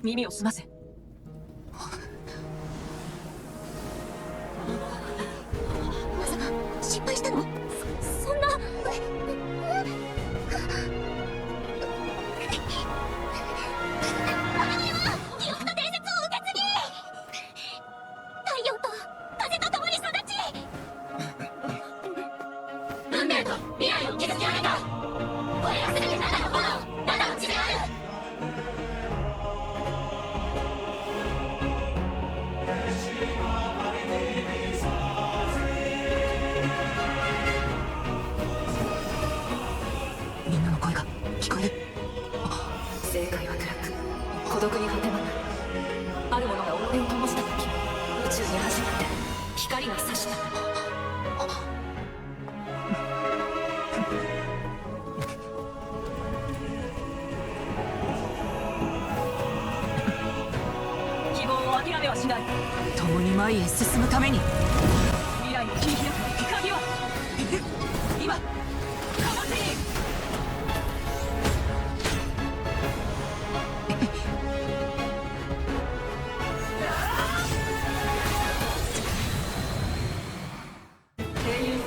耳を澄ませ。まさか失敗したの？そんな。我々は記憶と伝説を受け継ぎ、太陽と風と共に育ち、運命と未来を築き上げた。これが全てナナの炎、ナナの血である。みんなの声が聞こえる。正解は暗く孤独に果て間ない。あるものが俺を灯した時、宇宙に初めて光が差した。希望を諦めはしない。共に前へ進むために未来を切り開く鍵は今この手に。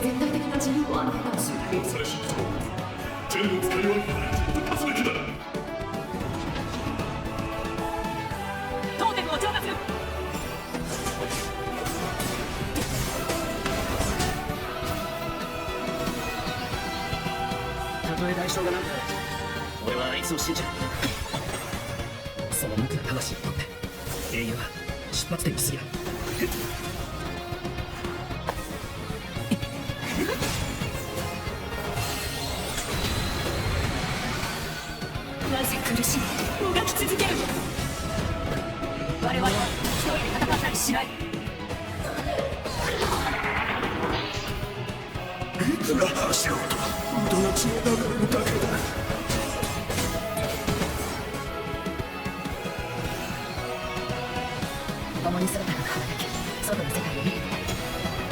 絶対的な自由を与えた通報されし人天の使いは勝つべきだ。トーテムを浄化する。たとえ代償がなんか俺はあいつを信じる。その無垢な魂にとって英雄は出発点に過ぎない。なぜ苦しみもがき続ける。我々は一人で戦ったりしない。いくら走ろうと無駄な血を流れるだけだ。共に姿が変わるだけ外の世界を見てみたい。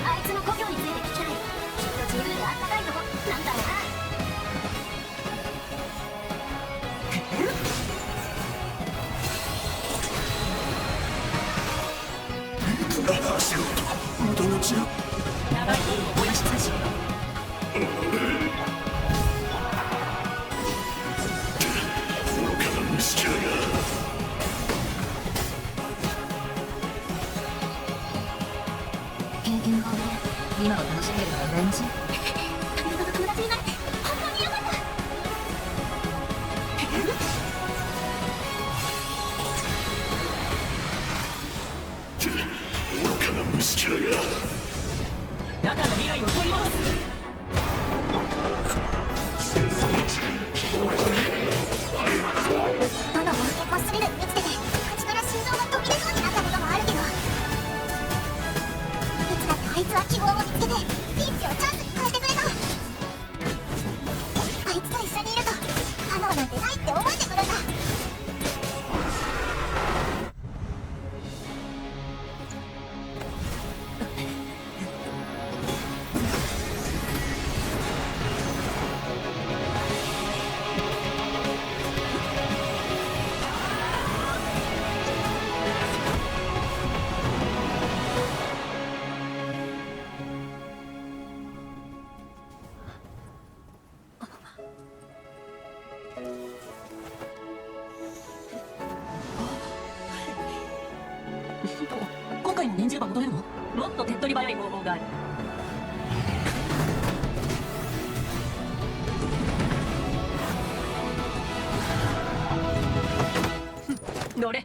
あいつの故郷について聞きたい。きっと自分であったかいとこなんだろうな。いくら走ろうと無駄な血を。長い夜を燃やし尽くし愚かな虫けらが。経験豊富で今を楽しめるのが羨ましい。旅人と友達になって本当によかった。愚かな虫けらが。中の未来を取り戻す。どのもまっすぐに満ちてて口から心臓が飛び出そうになったこともあるけど、いつだってあいつは希望を見つけてピンチをチャンスに変えてくれた。あいつと一緒にいると可能なんてないって覚えてくるんだ。今回の年中が戻れるの？もっと手っ取り早い方法がある。どれ？